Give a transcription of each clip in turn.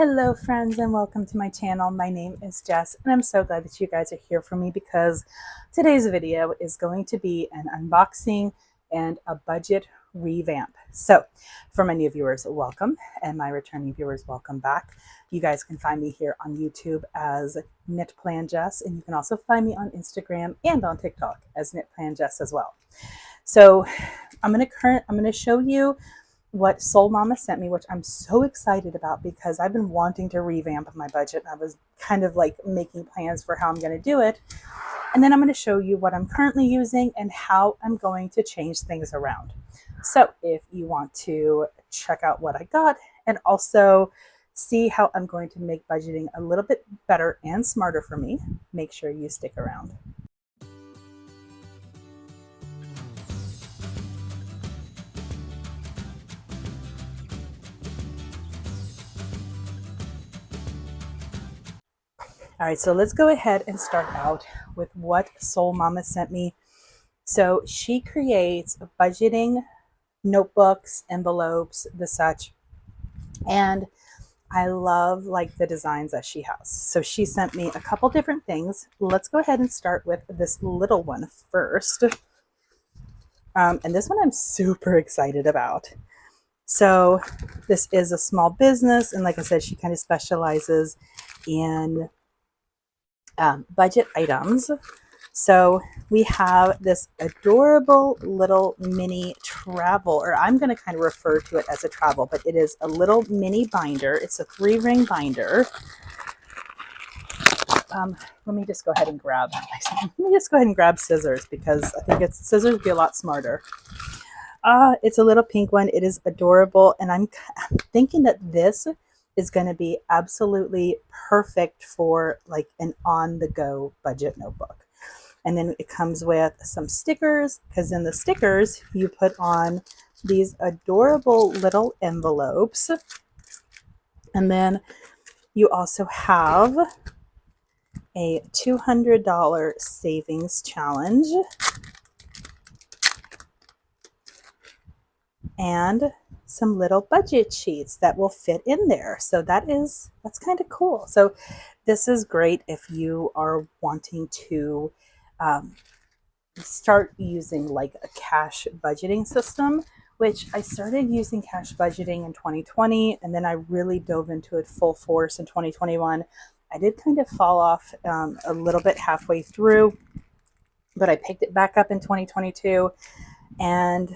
Hello friends and welcome to my channel. My name is Jess and I'm so glad that you guys are here for me because today's video is going to be an unboxing and a budget revamp. So for my new viewers, welcome, and my returning viewers, welcome back. You guys can find me here on YouTube as Knit Plan Jess, and you can also find me on Instagram and on TikTok as Knit Plan Jess as well. So I'm going to show you what Soul Mama sent me, which I'm so excited about because I've been wanting to revamp my budget. I was kind of like making plans for how I'm going to do it. And then I'm going to show you what I'm currently using and how I'm going to change things around. So if you want to check out what I got and also see how I'm going to make budgeting a little bit better and smarter for me, make sure you stick around. All right, so let's go ahead and start out with what Soul Mama sent me. So she creates budgeting notebooks, envelopes, the such, and I love like the designs that she has. So she sent me a couple different things. Let's go ahead and start with this little one first. And this one I'm super excited about. So this is a small business, and like I said, she kind of specializes in budget items. So we have this adorable little mini travel, or I'm going to kind of refer to it as a travel, but it is a little mini binder. It's a 3-ring binder. Let me just go ahead and grab scissors because I think scissors would be a lot smarter. It's a little pink one. It is adorable, and I'm thinking that this is going to be absolutely perfect for like an on-the-go budget notebook. And then it comes with some stickers, because in the stickers you put on these adorable little envelopes. And then you also have a $200 savings challenge and some little budget sheets that will fit in there. So that's kind of cool. So this is great if you are wanting to start using like a cash budgeting system, which I started using cash budgeting in 2020, and then I really dove into it full force in 2021. I did kind of fall off a little bit halfway through, but I picked it back up in 2022. And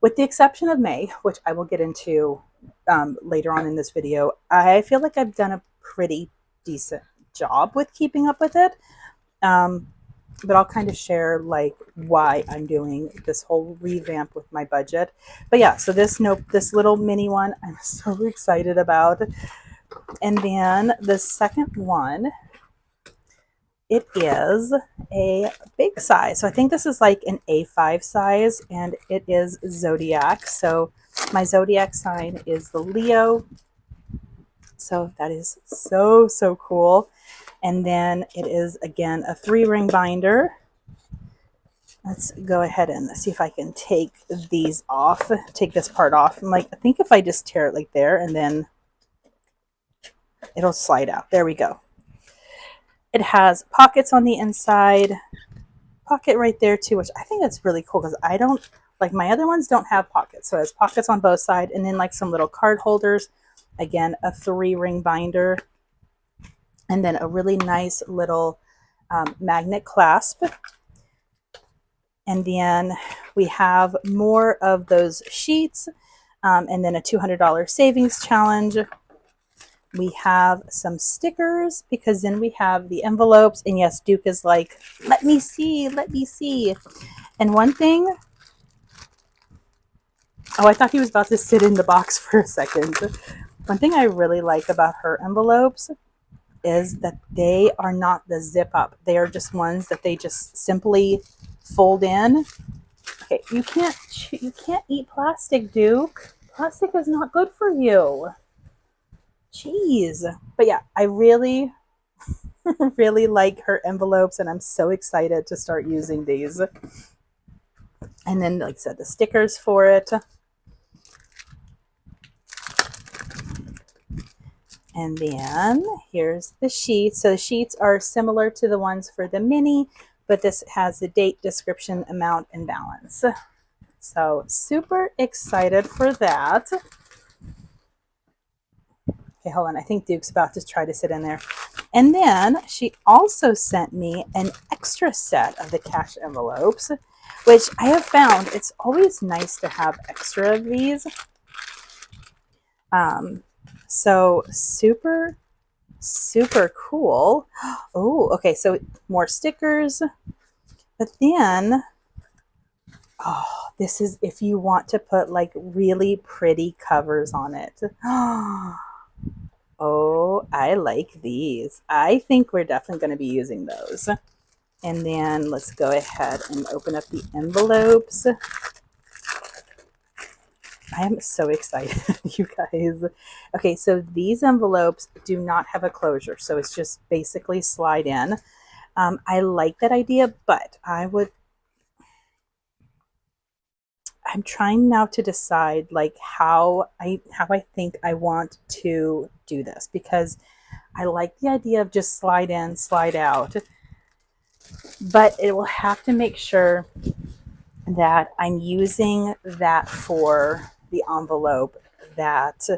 with the exception of May, which I will get into later on in this video, I feel like I've done a pretty decent job with keeping up with it. But I'll kind of share like why I'm doing this whole revamp with my budget. But yeah, so this little mini one I'm so excited about. And then the second one, it is a big size. So I think this is like an A5 size, and it is Zodiac. So my Zodiac sign is the Leo. So that is so, so cool. And then it is, again, a 3-ring binder. Let's go ahead and see if I can take these off, take this part off. And like, I think if I just tear it like there, and then it'll slide out. There we go. It has pockets on the inside, pocket right there too, which I think that's really cool because I don't, like my other ones don't have pockets. So it has pockets on both sides, and then like some little card holders. Again, a 3-ring binder. And then a really nice little magnet clasp. And then we have more of those sheets, and then a $200 savings challenge. We have some stickers, because then we have the envelopes. And yes, Duke is like, let me see, let me see. And one thing, oh, I thought he was about to sit in the box for a second. One thing I really like about her envelopes is that they are not the zip up. They are just ones that they just simply fold in. Okay, you can't eat plastic, Duke. Plastic is not good for you. Jeez. But yeah, I really, really like her envelopes, and I'm so excited to start using these. And then, like I said, the stickers for it. And then here's the sheets. So the sheets are similar to the ones for the mini, but this has the date, description, amount, and balance. So super excited for that. Okay, hold on. I think Duke's about to try to sit in there. And then she also sent me an extra set of the cash envelopes, which I have found it's always nice to have extra of these. So super, super cool. Oh, okay. So more stickers, but then, oh, this is if you want to put like really pretty covers on it. Oh, I like these. I think we're definitely going to be using those. And then let's go ahead and open up the envelopes. I am so excited, you guys. Okay, so these envelopes do not have a closure, so it's just basically slide in. I like that idea, but I'm trying now to decide like how I think I want to do this, because I like the idea of just slide in, slide out, but it will have to make sure that I'm using that for the envelope that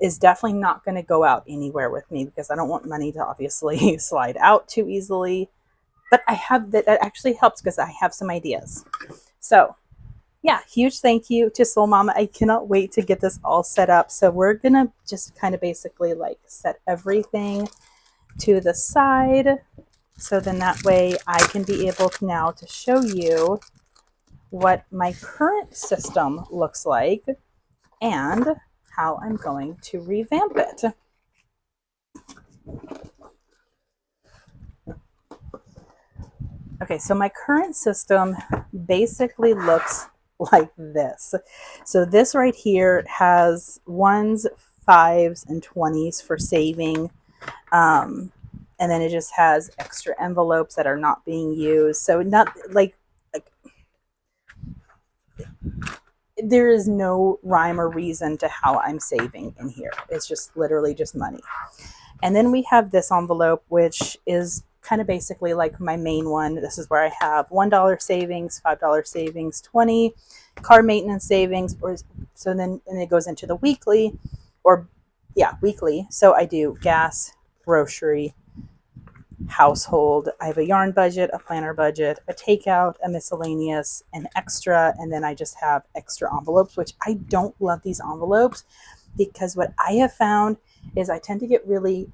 is definitely not going to go out anywhere with me, because I don't want money to obviously slide out too easily. But I have that actually helps because I have some ideas. So yeah, huge thank you to Soul Mama. I cannot wait to get this all set up. So we're gonna just kind of basically like set everything to the side, so then that way I can be able to now to show you what my current system looks like and how I'm going to revamp it. Okay, so my current system basically looks like this. So this right here has 1s, 5s, and 20s for saving. And then it just has extra envelopes that are not being used. So not like there is no rhyme or reason to how I'm saving in here. It's just literally just money. And then we have this envelope, which is kind of basically like my main one. This is where I have $1 savings, $5 savings, 20 car maintenance savings, or so then and it goes into the weekly, or yeah, weekly. So I do gas, grocery, household. I have a yarn budget, a planner budget, a takeout, a miscellaneous, an extra, and then I just have extra envelopes, which I don't love these envelopes, because what I have found is I tend to get really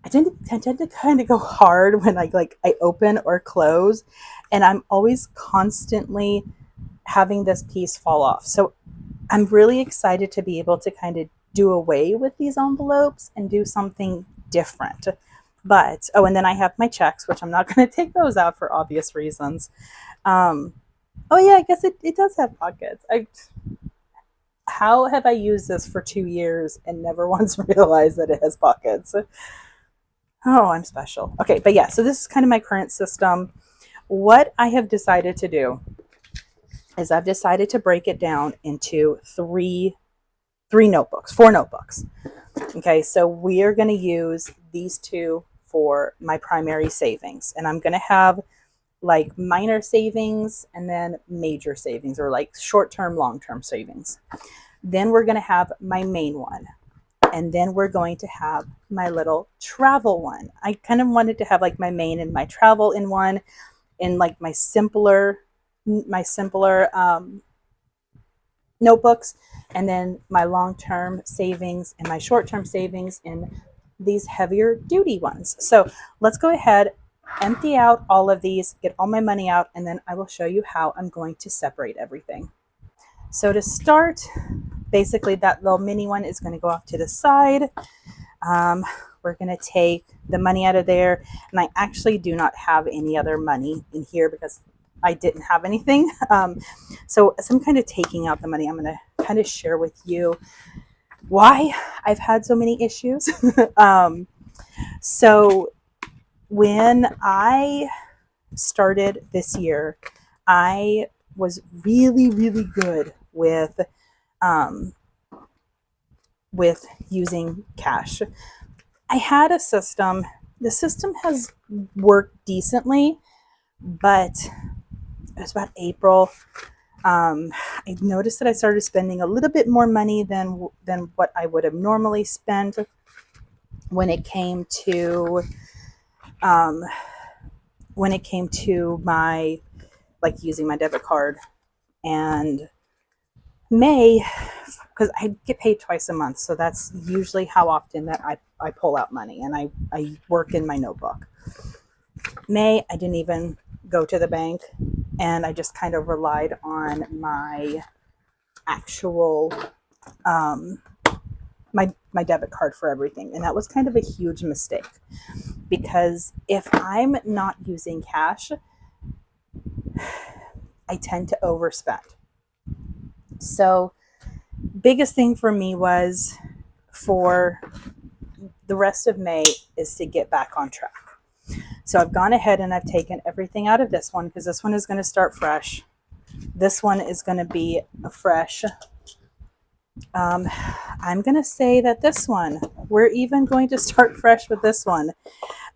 I tend to kind of go hard when I open or close, and I'm always constantly having this piece fall off. So I'm really excited to be able to kind of do away with these envelopes and do something different. But oh, and then I have my checks, which I'm not going to take those out for obvious reasons. Oh yeah, I guess it does have pockets. How have I used this for 2 years and never once realized that it has pockets? Oh, I'm special. Okay, but yeah, so this is kind of my current system. What I have decided to do is I've decided to break it down into four notebooks. Okay, so we are going to use these two for my primary savings, and I'm going to have like minor savings and then major savings, or like short-term, long-term savings. Then we're going to have my main one, and then we're going to have my little travel one. I kind of wanted to have like my main and my travel in one, in like my simpler notebooks, and then my long-term savings and my short-term savings in these heavier duty ones. So let's go ahead, empty out all of these, get all my money out, and then I will show you how I'm going to separate everything. So to start, basically that little mini one is going to go off to the side. We're going to take the money out of there, and I actually do not have any other money in here because I didn't have anything. So as I'm kind of taking out the money, I'm going to kind of share with you why I've had so many issues. So when I started this year, I was really, really good with with using cash. I had a system. The system has worked decently, but it was about April. I noticed that I started spending a little bit more money than what I would have normally spent when it came to um, my like using my debit card. And May, because I get paid twice a month, so that's usually how often that I pull out money, and I work in my notebook. May, I didn't even go to the bank, and I just kind of relied on my actual my debit card for everything. And that was kind of a huge mistake, because if I'm not using cash, I tend to overspend. So biggest thing for me was, for the rest of May, is to get back on track. So I've gone ahead and I've taken everything out of this one, because this one is going to start fresh. This one is going to be a fresh. I'm going to say that this one, we're even going to start fresh with this one.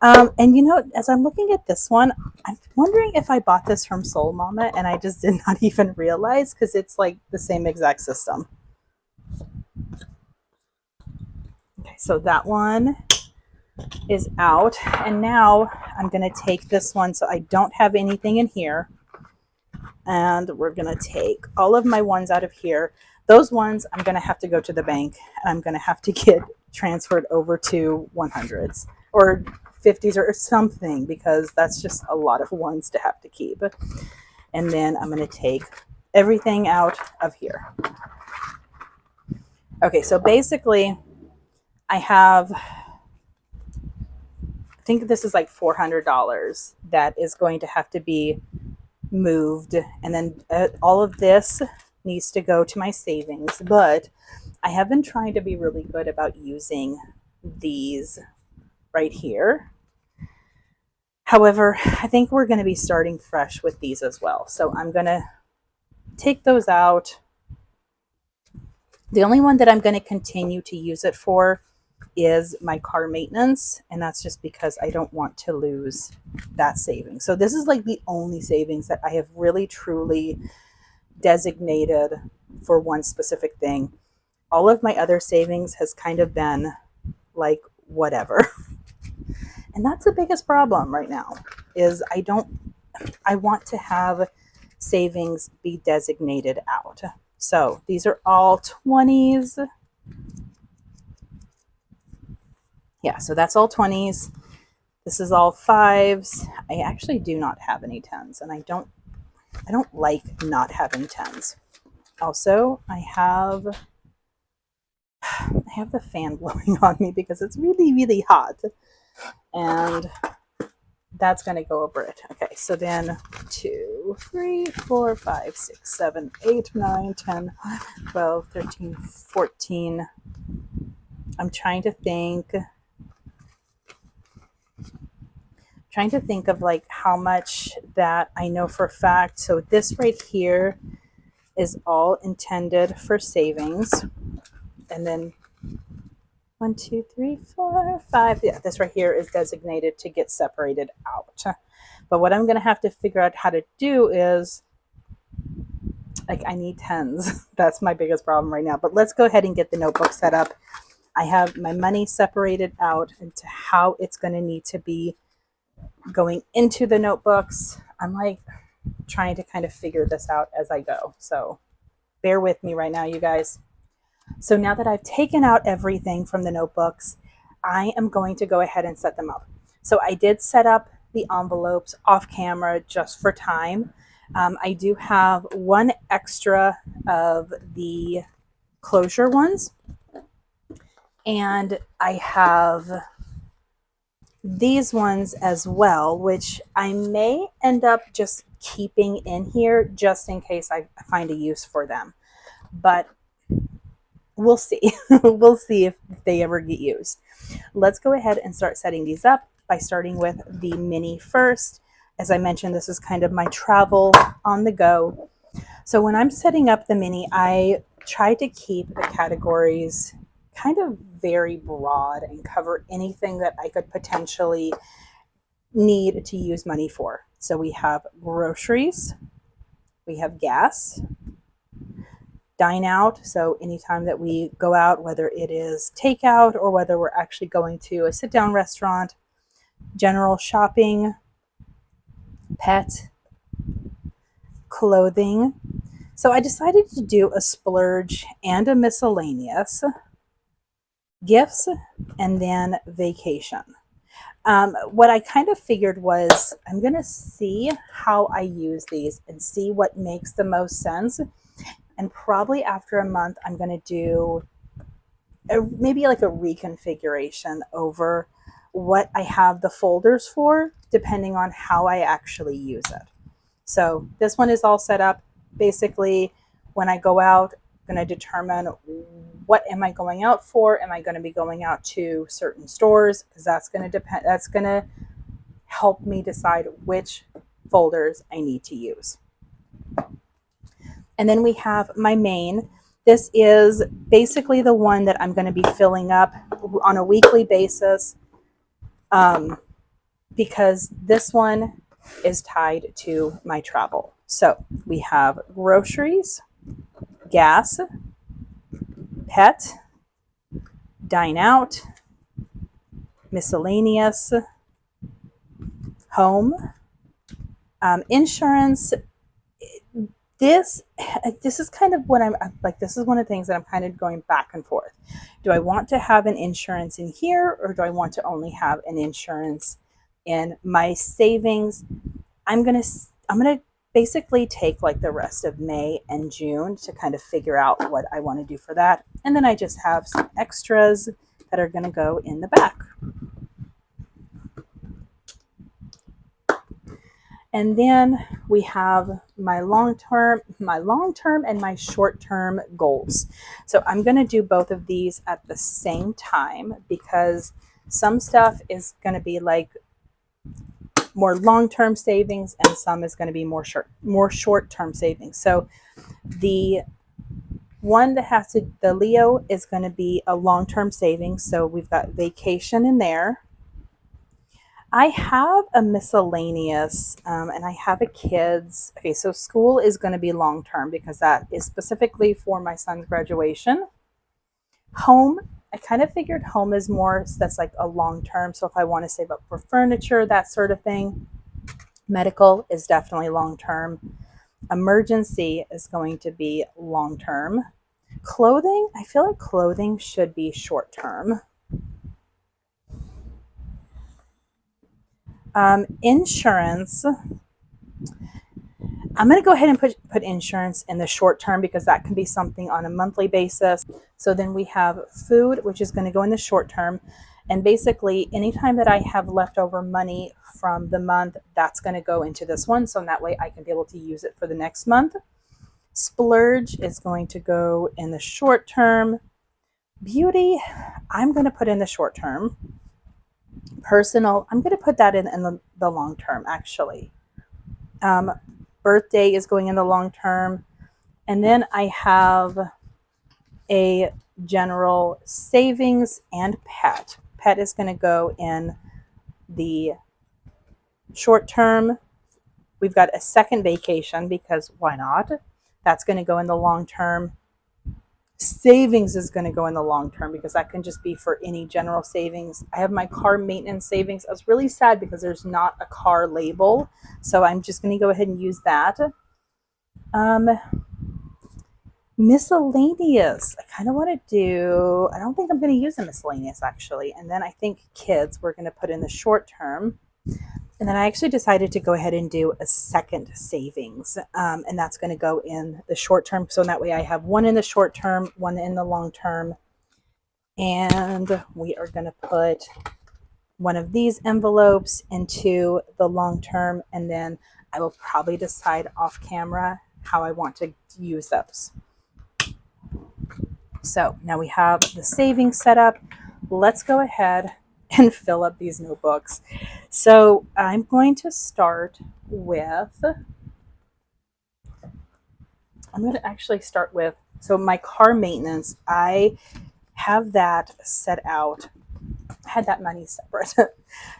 And you know, as I'm looking at this one, I'm wondering if I bought this from Soul Mama and I just did not even realize, because it's like the same exact system. Okay, so that one is out. And now I'm going to take this one, so I don't have anything in here. And we're going to take all of my ones out of here. Those ones I'm going to have to go to the bank, and I'm going to have to get transferred over to 100s or 50s or something, because that's just a lot of ones to have to keep. And then I'm going to take everything out of here. Okay, so basically I have, I think this is like $400 that is going to have to be moved, and then all of this needs to go to my savings. But I have been trying to be really good about using these right here. However, I think we're going to be starting fresh with these as well, so I'm going to take those out. The only one that I'm going to continue to use it for is my car maintenance, and that's just because I don't want to lose that savings. So this is like the only savings that I have really truly designated for one specific thing. All of my other savings has kind of been like whatever. And that's the biggest problem right now, is I want to have savings be designated out. So these are all 20s. Yeah, so that's all 20s. This is all 5s. I actually do not have any 10s, and I don't like not having 10s. Also, I have the fan blowing on me because it's really, really hot. And that's going to go over it. Okay, so then 2, 3, 4, 5, 6, 7, 8, 9, 10, 12, 13, 14. I'm trying to think of like how much that I know for a fact. So this right here is all intended for savings. And then 1, 2, 3, 4, 5. Yeah, this right here is designated to get separated out. But what I'm going to have to figure out how to do is, like, I need 10s. That's my biggest problem right now. But let's go ahead and get the notebook set up. I have my money separated out into how it's going to need to be going into the notebooks. I'm like trying to kind of figure this out as I go. So bear with me right now, you guys. So now that I've taken out everything from the notebooks, I am going to go ahead and set them up. So I did set up the envelopes off camera just for time. I do have one extra of the closure ones. And I have these ones as well, which I may end up just keeping in here just in case I find a use for them. But we'll see. We'll see if they ever get used. Let's go ahead and start setting these up by starting with the mini first. As I mentioned, this is kind of my travel on the go. So when I'm setting up the mini, I tried to keep the categories kind of very broad and cover anything that I could potentially need to use money for. So we have groceries, we have gas, dine out. So anytime that we go out, whether it is takeout or whether we're actually going to a sit down restaurant, general shopping, pet, clothing. So I decided to do a splurge and a miscellaneous, gifts, and then vacation. What I kind of figured was I'm going to see how I use these and see what makes the most sense. And probably after a month, I'm going to do maybe like a reconfiguration over what I have the folders for, depending on how I actually use it. So this one is all set up. Basically, when I go out, I'm going to determine what am I going out for. Am I going to be going out to certain stores? Because that's going to depend. That's going to help me decide which folders I need to use. And then we have my main. This is basically the one that I'm going to be filling up on a weekly basis, because this one is tied to my travel. So we have groceries, gas, pet, dine out, miscellaneous, home, insurance. This is kind of what I'm like. This is one of the things that I'm kind of going back and forth. Do I want to have an insurance in here, or do I want to only have an insurance in my savings? I'm gonna basically take like the rest of May and June to kind of figure out what I want to do for that, and then I just have some extras that are going to go in the back. And then we have my long-term and my short-term goals. So I'm going to do both of these at the same time, because some stuff is going to be like more long-term savings and some is going to be more short-term savings. So the one that has to, the Leo is going to be a long-term savings. So we've got vacation in there. I have a miscellaneous, and I have a kids. Okay, so school is going to be long-term because that is specifically for my son's graduation. Home, I kind of figured home is more, so that's like a long-term. So if I want to save up for furniture, that sort of thing. Medical is definitely long-term. Emergency is going to be long-term. Clothing, I feel like clothing should be short-term. Insurance, I'm going to go ahead and put insurance in the short term because that can be something on a monthly basis. So then we have food, which is going to go in the short term. And basically, anytime that I have leftover money from the month, that's going to go into this one. So that way I can be able to use it for the next month. Splurge is going to go in the short term. Beauty, I'm going to put in the short term. Personal, I'm going to put that in the long term, actually. Birthday is going in the long term. And then I have a general savings and pet. Pet is going to go in the short term. We've got a second vacation because why not? That's going to go in the long term. Savings is going to go in the long term because that can just be for any general savings. I have my car maintenance savings. I was really sad because there's not a car label, so I'm just going to go ahead and use that. Miscellaneous, I kind of want to do, I don't think I'm going to use a miscellaneous actually. And then I think kids we're going to put in the short term. And then I actually decided to go ahead and do a second savings, and that's going to go in the short term. So that way I have one in the short term, one in the long term. And we are going to put one of these envelopes into the long term, and then I will probably decide off camera how I want to use those. So now we have the savings set up. Let's go ahead and fill up these notebooks. So I'm going to start with, I'm going to actually start with So my car maintenance, I have that set out. I had that money separate.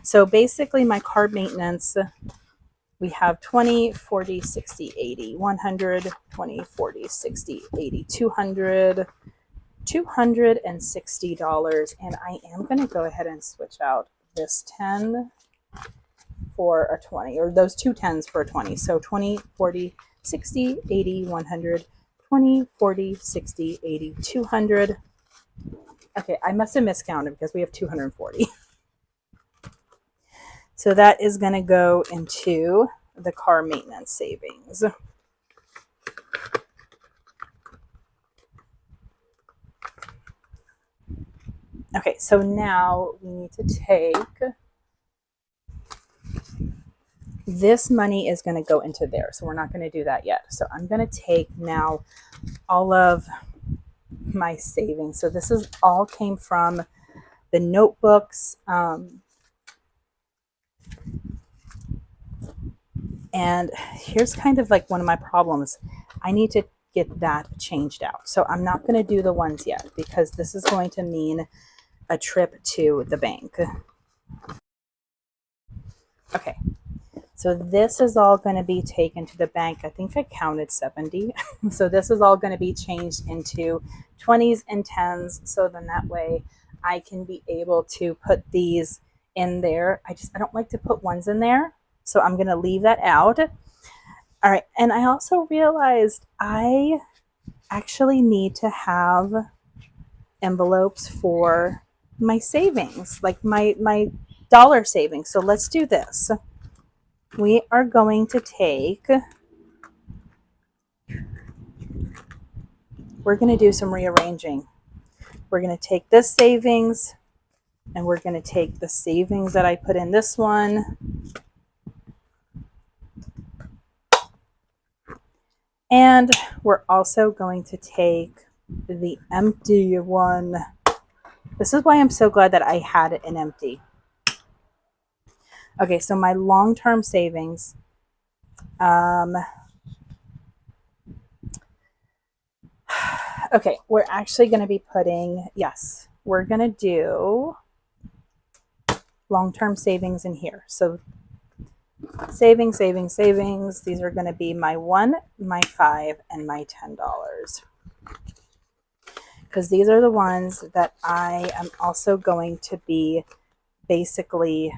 So basically my car maintenance, we have 20, 40, 60, 80, 100, 20, 40, 60, 80, 200, $260. And I am going to go ahead and switch out this 10 for a 20, or those two 10s for a 20. So 20, 40, 60, 80, 100, 20, 40, 60, 80, 200. Okay, I must have miscounted because we have 240. So that is going to go into the car maintenance savings. Okay, so now we need to take, this money is going to go into there. So we're not going to do that yet. So I'm going to take now all of my savings. So this is all came from the notebooks. And here's kind of like one of my problems. I need to get that changed out. So I'm not going to do the ones yet because this is going to mean a trip to the bank. Okay, so this is all going to be taken to the bank. I think I counted 70. So this is all going to be changed into 20s and 10s. So then that way I can be able to put these in there. I don't like to put ones in there. So I'm going to leave that out. All right. And I also realized I actually need to have envelopes for my savings, like my dollar savings. So let's do this. We are going to take, we're going to do some rearranging. We're going to take this savings and we're going to take the savings that I put in this one. And we're also going to take the empty one. This is why I'm so glad that I had an empty. Okay, so my long-term savings, okay, we're actually going to be putting, yes, we're going to do long-term savings in here. So savings, savings, savings. These are going to be my $1, my $5, and my $10. Because these are the ones that I am also going to be basically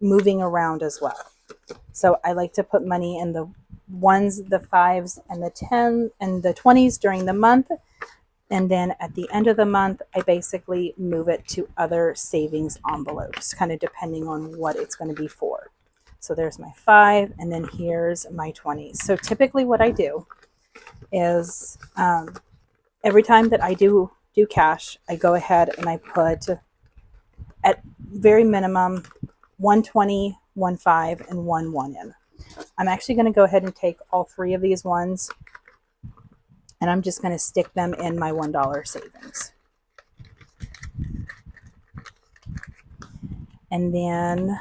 moving around as well. So I like to put money in the 1s, the 5s, and the 10s and the 20s during the month. And then at the end of the month, I basically move it to other savings envelopes, kind of depending on what it's going to be for. So there's my 5, and then here's my 20s. So typically what I do is every time that I do cash, I go ahead and I put at very minimum 120, 15, and 11 in. I'm actually going to go ahead and take all 3 of these ones, and I'm just going to stick them in my $1 savings. And then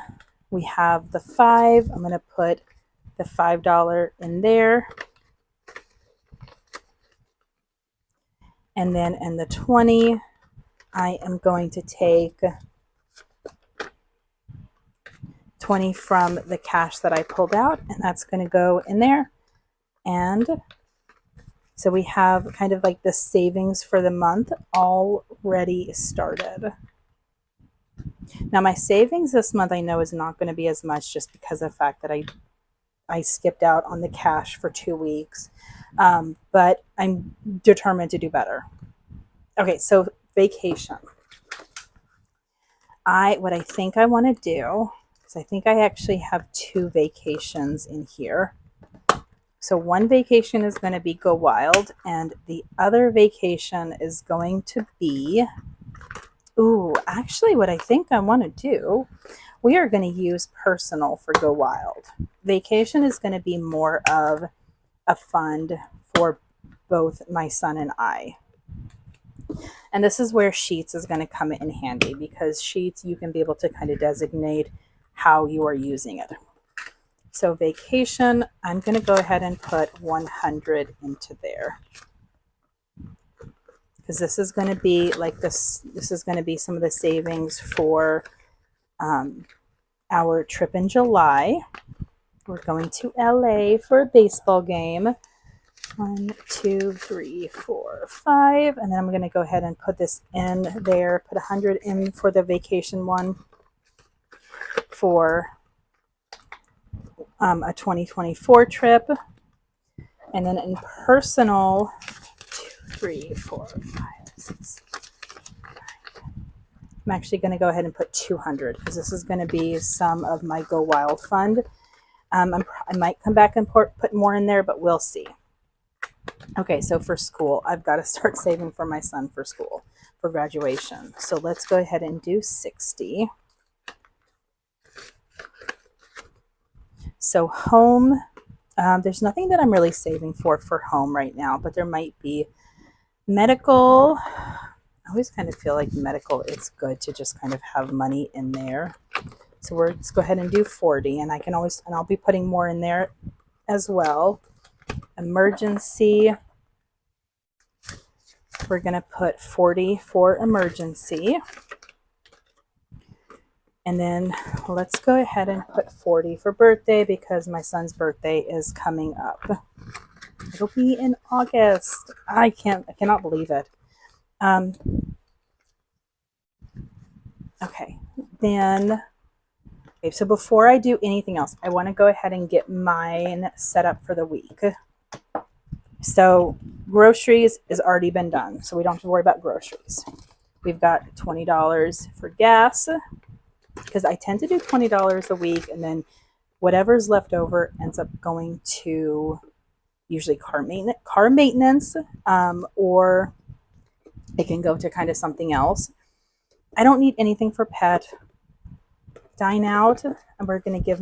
we have the 5. I'm going to put the $5 in there. And then in the 20, I am going to take 20 from the cash that I pulled out, and that's going to go in there. And so we have kind of like the savings for the month already started. Now my savings this month I know is not going to be as much just because of the fact that I skipped out on the cash for 2 weeks. But I'm determined to do better. Okay, so vacation. What I think I want to do, because I think I actually have 2 vacations in here. So one vacation is going to be Go Wild, and the other vacation is going to be, actually what I think I want to do, we are going to use personal for Go Wild. Vacation is going to be more of a fund for both my son and I. And this is where Sheets is going to come in handy, because Sheets, you can be able to kind of designate how you are using it. So vacation, I'm going to go ahead and put 100 into there. Because this is going to be like this is going to be some of the savings for our trip in July. We're going to LA for a baseball game. 1, 2, 3, 4, 5. And then I'm going to go ahead and put this in there, put 100 in for the vacation one for a 2024 trip. And then in personal, 2, 3, 4, 5, 6. I'm actually going to go ahead and put 200 because this is going to be some of my Go Wild fund. I might come back and put more in there, but we'll see. Okay, so for school, I've got to start saving for my son for school, for graduation. So let's go ahead and do 60. So home, there's nothing that I'm really saving for home right now, but there might be medical. I always kind of feel like medical, it's good to just kind of have money in there. So let's go ahead and do 40, and I'll be putting more in there as well. Emergency, we're going to put 40 for emergency. And then let's go ahead and put 40 for birthday because my son's birthday is coming up. It'll be in August. I cannot believe it. Okay, then, okay, so before I do anything else, I want to go ahead and get mine set up for the week. So groceries has already been done, so we don't have to worry about groceries. We've got $20 for gas because I tend to do $20 a week, and then whatever's left over ends up going to usually car maintenance, or it can go to kind of something else. I don't need anything for pet. Dine out, and we're going to give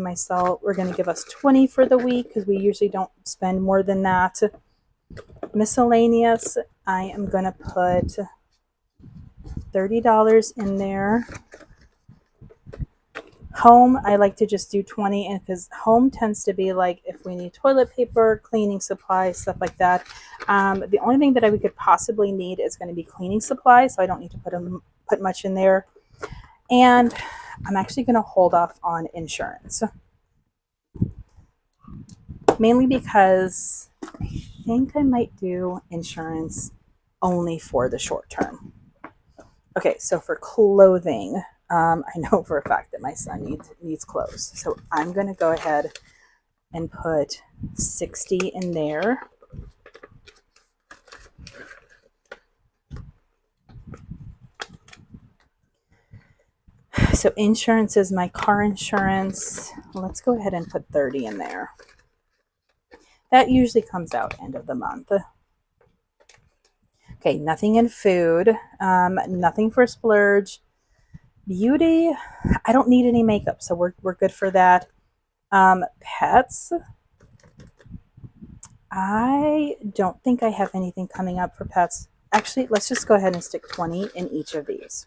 us 20 for the week because we usually don't spend more than that. Miscellaneous, I am going to put $30 in there. Home, I like to just do 20, and because home tends to be like if we need toilet paper, cleaning supplies, stuff like that. The only thing that we could possibly need is going to be cleaning supplies, so I don't need to put much in there. And I'm actually going to hold off on insurance, mainly because I think I might do insurance only for the short term. Okay, so for clothing, I know for a fact that my son needs clothes. So I'm going to go ahead and put 60 in there. So insurance is my car insurance. Let's go ahead and put 30 in there. That usually comes out end of the month. Okay, nothing in food, nothing for splurge. Beauty, I don't need any makeup, so we're good for that. Pets, I don't think I have anything coming up for pets. Actually, let's just go ahead and stick 20 in each of these.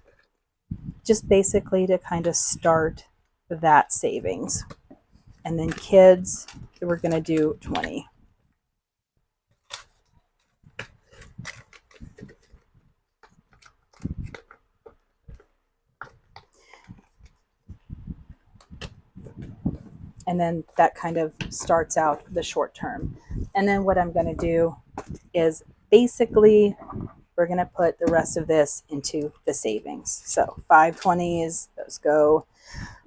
Just basically to kind of start that savings. And then kids, we're going to do 20. And then that kind of starts out the short term. And then what I'm going to do is basically we're going to put the rest of this into the savings. So 520s, those go.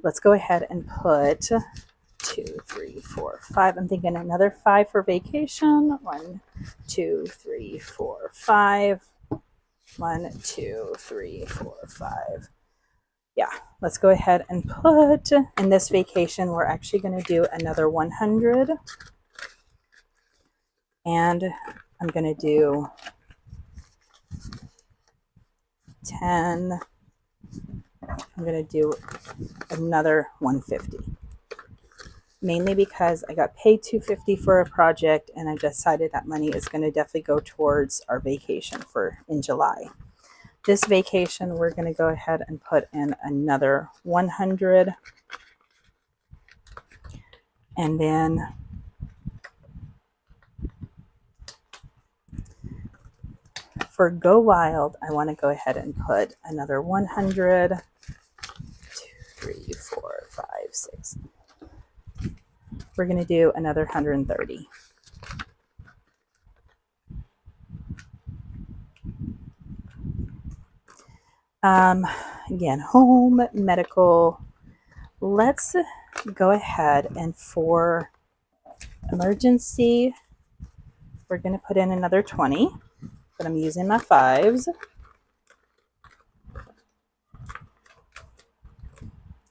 Let's go ahead and put 2, 3, 4, 5. I'm thinking another 5 for vacation. 1, 2, 3, 4, 5. 1, 2, 3, 4, 5. Yeah, let's go ahead and put in this vacation, we're actually going to do another 100. And I'm going to do 10. I'm going to do another 150. Mainly because I got paid $250 for a project, and I decided that money is going to definitely go towards our vacation in July. This vacation, we're going to go ahead and put in another 100. And then for Go Wild, I want to go ahead and put another 100, 2, 3, 4, 5, 6. We're going to do another 130. Again, home, medical. Let's go ahead and for emergency, we're going to put in another 20, but I'm using my 5s.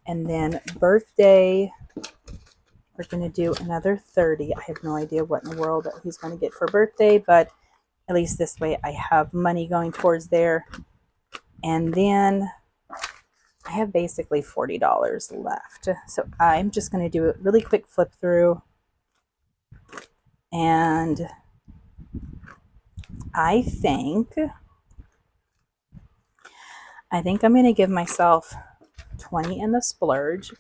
And then birthday, we're going to do another 30. I have no idea what in the world that he's going to get for birthday, but at least this way I have money going towards there. And then I have basically $40 left. So I'm just going to do a really quick flip through. And I think I'm going to give myself 20 in the splurge.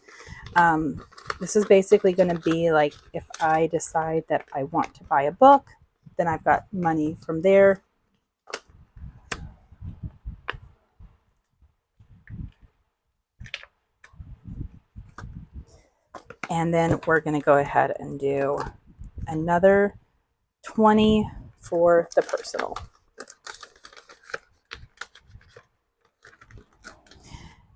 This is basically going to be like if I decide that I want to buy a book, then I've got money from there. And then we're going to go ahead and do another 20 for the personal.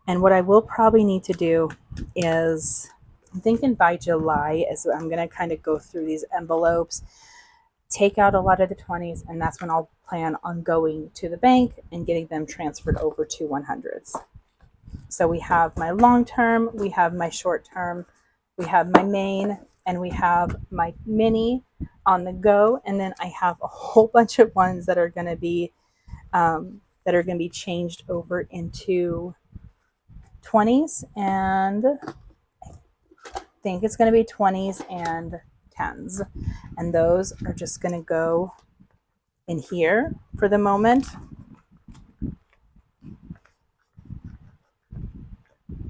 And what I will probably need to do is, I'm thinking by July, is I'm going to kind of go through these envelopes, take out a lot of the 20s, and that's when I'll plan on going to the bank and getting them transferred over to 100s. So we have my long term, we have my short term, we have my main, and we have my mini on the go. And then I have a whole bunch of ones that are going to be changed over into 20s, and I think it's going to be 20s and 10s, and those are just going to go in here for the moment.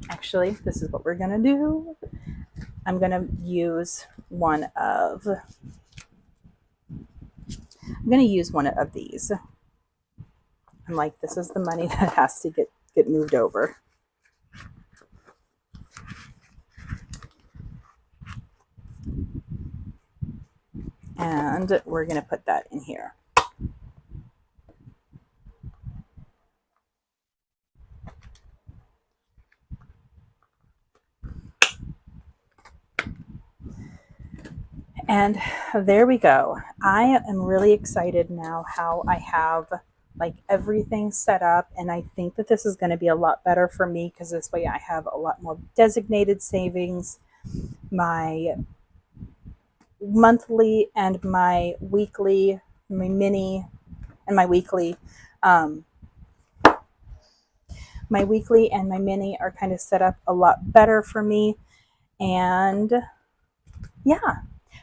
Actually, this is what we're going to do. I'm going to use one of these. I'm like, this is the money that has to get moved over. And we're going to put that in here. And there we go. I am really excited now how I have like everything set up, and I think that this is going to be a lot better for me because this way I have a lot more designated savings. My monthly and my weekly, my mini and my weekly, my weekly and my mini are kind of set up a lot better for me. And yeah.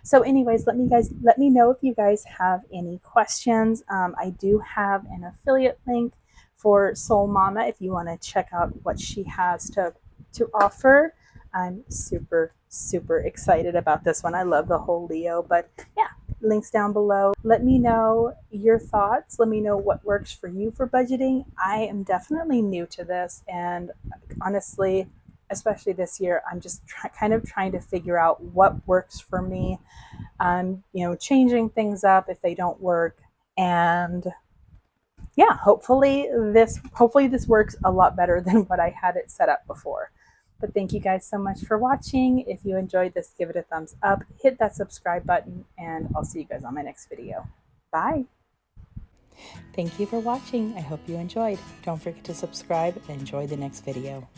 So anyways, let me know if you guys have any questions. I do have an affiliate link for Soul Mama if you want to check out what she has to offer. I'm super, super excited about this one. I love the whole Leo, but yeah, links down below. Let me know your thoughts. Let me know what works for you for budgeting. I am definitely new to this, and honestly, especially this year, I'm just kind of trying to figure out what works for me. Changing things up if they don't work. And yeah, hopefully this works a lot better than what I had it set up before. But thank you guys so much for watching. If you enjoyed this, give it a thumbs up, hit that subscribe button, and I'll see you guys on my next video. Bye. Thank you for watching. I hope you enjoyed. Don't forget to subscribe and enjoy the next video.